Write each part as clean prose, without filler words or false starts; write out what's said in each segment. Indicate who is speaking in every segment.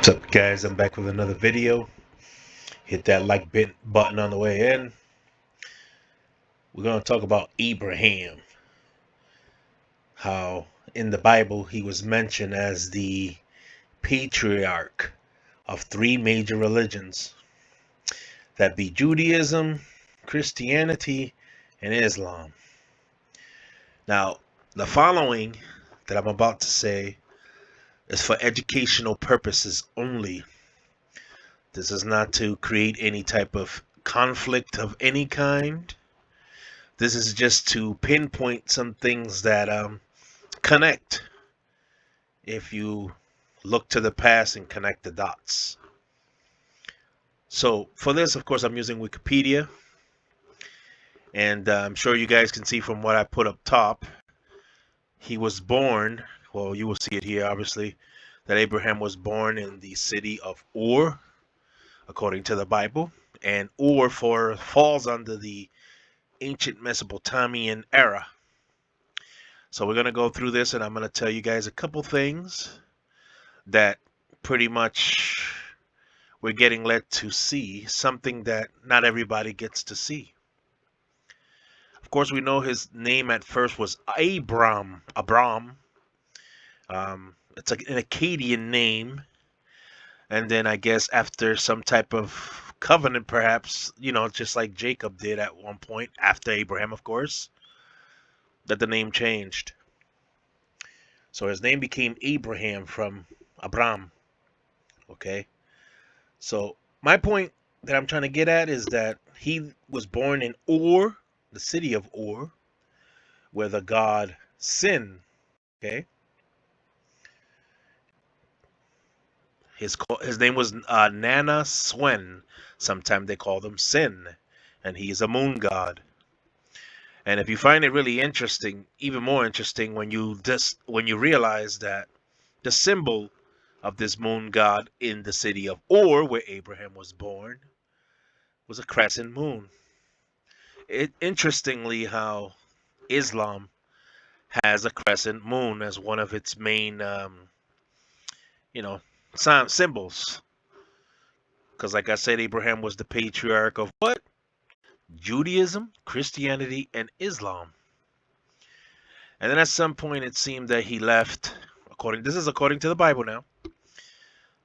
Speaker 1: What's up, guys? I'm back with another video. Hit that like button on the way in. We're going to talk about Abraham. How in the Bible he was mentioned as the patriarch of three major religions. That be Judaism, Christianity, and Islam. Now, the following that I'm about to say is for educational purposes only. This is not to create any type of conflict of any kind. This is just to pinpoint some things that connect if you look to the past and connect the dots. So for this, of course, I'm using Wikipedia. And I'm sure you guys can see from what I put up top. He was born, well, you will see it here, obviously, that Abraham was born in the city of Ur, according to the Bible. And Ur falls under the ancient Mesopotamian era. So we're going to go through this and I'm going to tell you guys a couple things that pretty much we're getting led to see, something that not everybody gets to see. Of course, we know his name at first was Abram. It's an Akkadian name. And then I guess after some type of covenant, perhaps, just like Jacob did at one point, after Abraham, of course, that the name changed. So his name became Abraham from Abram. Okay. So my point that I'm trying to get at is that he was born in Ur, the city of Ur, where the god Sin. Okay. His name was Nanna-Allah. Sometimes they call them Sin, and he is a moon god. And if you find it really interesting, even more interesting when you realize that the symbol of this moon god in the city of Ur, where Abraham was born, was a crescent moon. Interestingly, how Islam has a crescent moon as one of its main, symbols. Because, like I said, Abraham was the patriarch of what? Judaism, Christianity, and Islam. And then at some point it seemed that he left, according to the Bible now,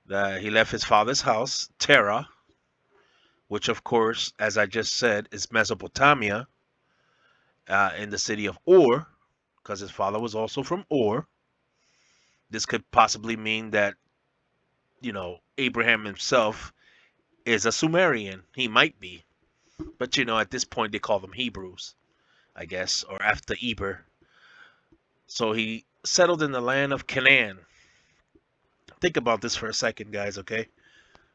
Speaker 1: that he left his father's house, Terah, which of course, as I just said, is Mesopotamia, in the city of Ur, because his father was also from Ur. This could possibly mean that, Abraham himself is a Sumerian. He might be. But, at this point, they call them Hebrews, I guess, or after Eber. So he settled in the land of Canaan. Think about this for a second, guys, okay?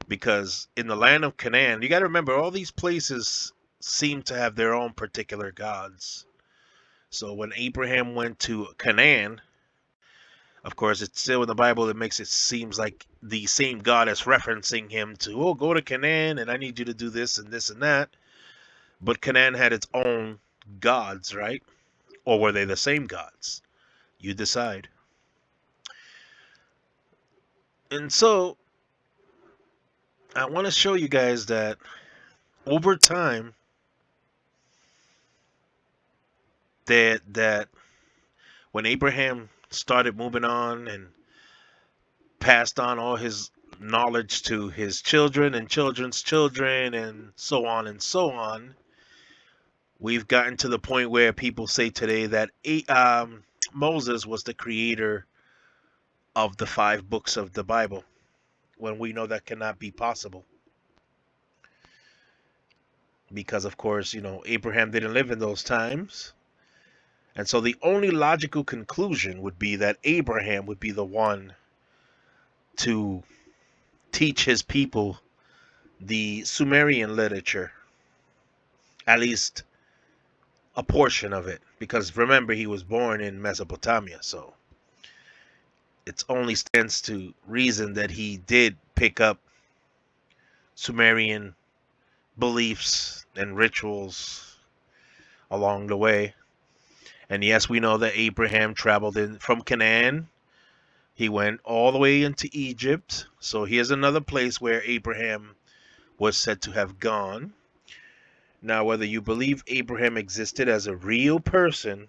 Speaker 1: Because in the land of Canaan, you got to remember, all these places seem to have their own particular gods. So when Abraham went to Canaan, of course, it's still in the Bible. It makes it seems like the same God is referencing him to, go to Canaan, and I need you to do this and this and that. But Canaan had its own gods, right? Or were they the same gods? You decide. And so, I want to show you guys that over time, that when Abraham started moving on and passed on all his knowledge to his children and children's children and so on, we've gotten to the point where people say today that Moses was the creator of the 5 books of the Bible, when we know that cannot be possible. Because, of course, Abraham didn't live in those times. And so the only logical conclusion would be that Abraham would be the one to teach his people the Sumerian literature, at least a portion of it. Because remember, he was born in Mesopotamia, so it only stands to reason that he did pick up Sumerian beliefs and rituals along the way. And yes, we know that Abraham traveled in from Canaan He went all the way into Egypt. So here's another place where Abraham was said to have gone. Now, whether you believe Abraham existed as a real person,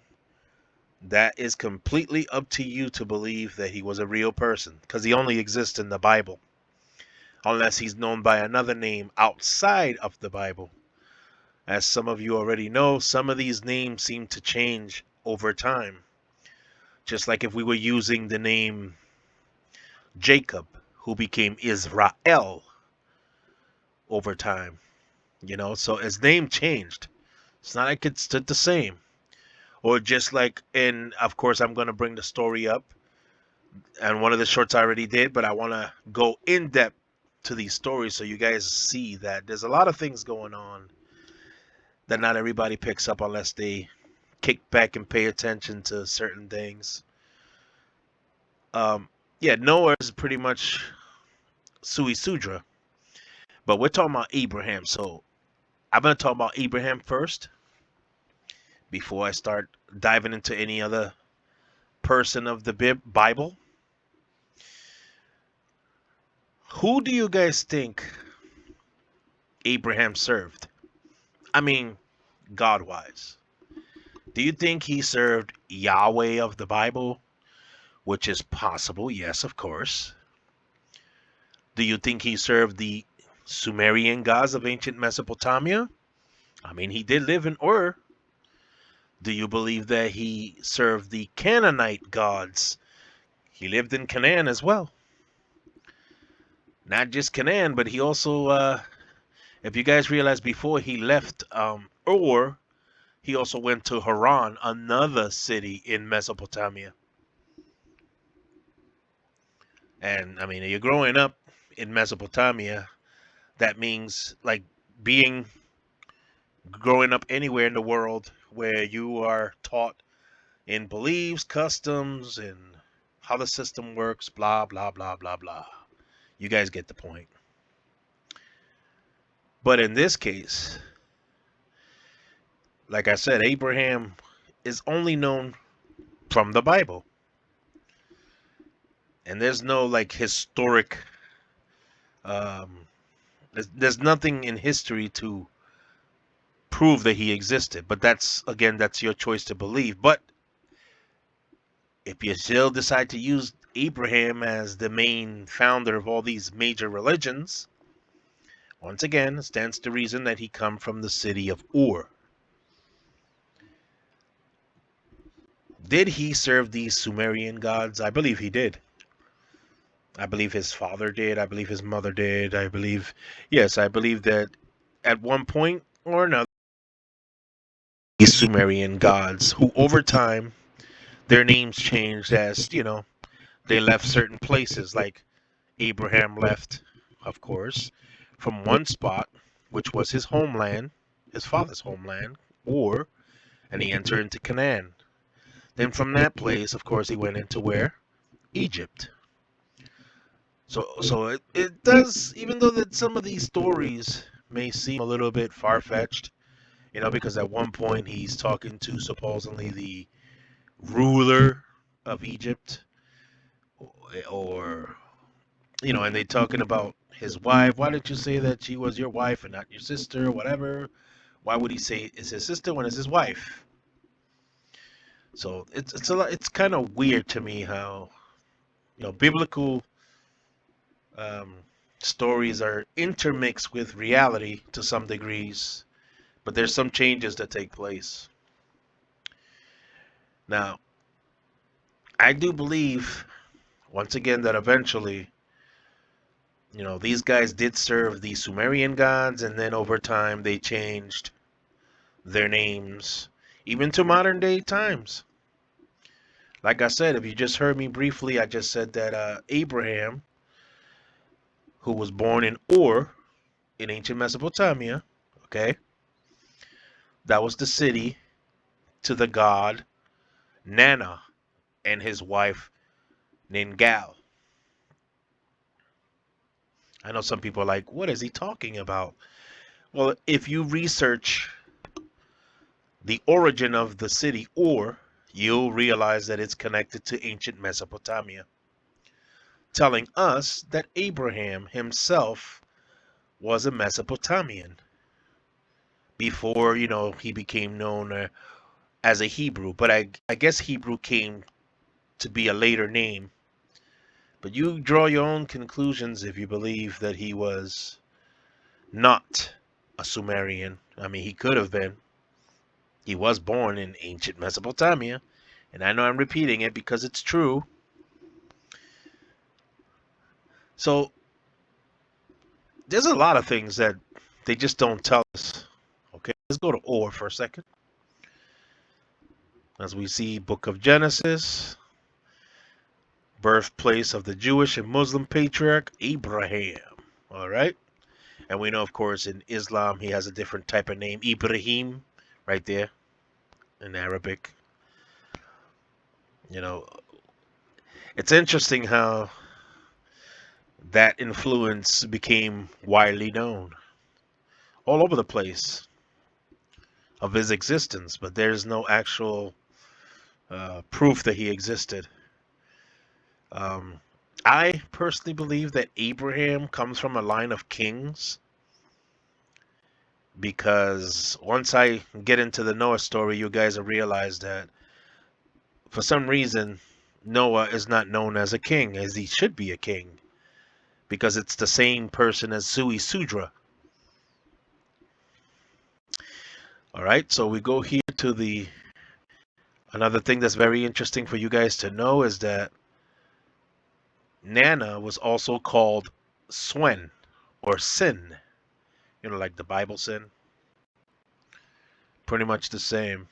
Speaker 1: that is completely up to you to believe that he was a real person, because he only exists in the Bible, unless he's known by another name outside of the Bible. As some of you already know, some of these names seem to change over time. Just like if we were using the name Jacob, who became Israel over time. So his name changed. It's not like it stood the same. Or just like of course, I'm going to bring the story up. And one of the shorts I already did, but I want to go in depth to these stories so you guys see that there's a lot of things going on that not everybody picks up unless they kick back and pay attention to certain things. Noah is pretty much Ziusudra, but we're talking about Abraham. So I'm going to talk about Abraham first before I start diving into any other person of the Bible. Who do you guys think Abraham served? I mean, God-wise. Do you think he served Yahweh of the Bible? Which is possible, yes, of course. Do you think he served the Sumerian gods of ancient Mesopotamia? I mean, he did live in Ur. Do you believe that he served the Canaanite gods? He lived in Canaan as well. Not just Canaan, but he also, if you guys realize, before he left Ur, he also went to Haran, another city in Mesopotamia. And I mean, you're growing up in Mesopotamia, that means like growing up anywhere in the world where you are taught in beliefs, customs, and how the system works, blah, blah, blah, blah, blah. You guys get the point. But in this case, like I said, Abraham is only known from the Bible. And there's no like historic, there's nothing in history to prove that he existed. But that's your choice to believe. But if you still decide to use Abraham as the main founder of all these major religions, once again, it stands to reason that he come from the city of Ur. Did he serve these Sumerian gods? I believe he did. I believe his father did. I believe his mother did. I believe that at one point or another, these Sumerian gods, who over time, their names changed as, they left certain places. Like Abraham left, of course, from one spot, which was his homeland, his father's homeland, Ur, and he entered into Canaan. Then from that place, of course, he went into where? Egypt. So it does, even though that some of these stories may seem a little bit far-fetched, because at one point he's talking to supposedly the ruler of Egypt, or and they're talking about his wife. Why did you say that she was your wife and not your sister, or whatever? Why would he say it's his sister when it's his wife? So it's kind of weird to me how biblical stories are intermixed with reality to some degrees, but there's some changes that take place. Now, I do believe, once again, that eventually, these guys did serve the Sumerian gods, and then over time they changed their names, even to modern day times. Like I said, if you just heard me briefly, I just said that Abraham, who was born in Ur, in ancient Mesopotamia, okay, that was the city to the god Nanna and his wife Ningal. I know some people are like, what is he talking about? Well, if you research the origin of the city Ur, you'll realize that it's connected to ancient Mesopotamia. telling us that Abraham himself was a Mesopotamian before, he became known as a Hebrew. But I guess Hebrew came to be a later name. But you draw your own conclusions if you believe that he was not a Sumerian. I mean, he could have been. He was born in ancient Mesopotamia. And I know I'm repeating it because it's true. So there's a lot of things that they just don't tell us. Okay, let's go to Or for a second. As we see Book of Genesis, birthplace of the Jewish and Muslim patriarch Abraham. All right. And we know, of course, in Islam, he has a different type of name, Ibrahim, right there in Arabic. It's interesting how that influence became widely known all over the place of his existence, but there's no actual proof that he existed. I personally believe that Abraham comes from a line of kings because once I get into the Noah story, you guys will realize that for some reason Noah is not known as a king as he should be a king because it's the same person as Ziusudra. All right, so we go here to another thing that's very interesting for you guys to know is that Nana was also called Swen or Sin, like the Bible sin. Pretty much the same.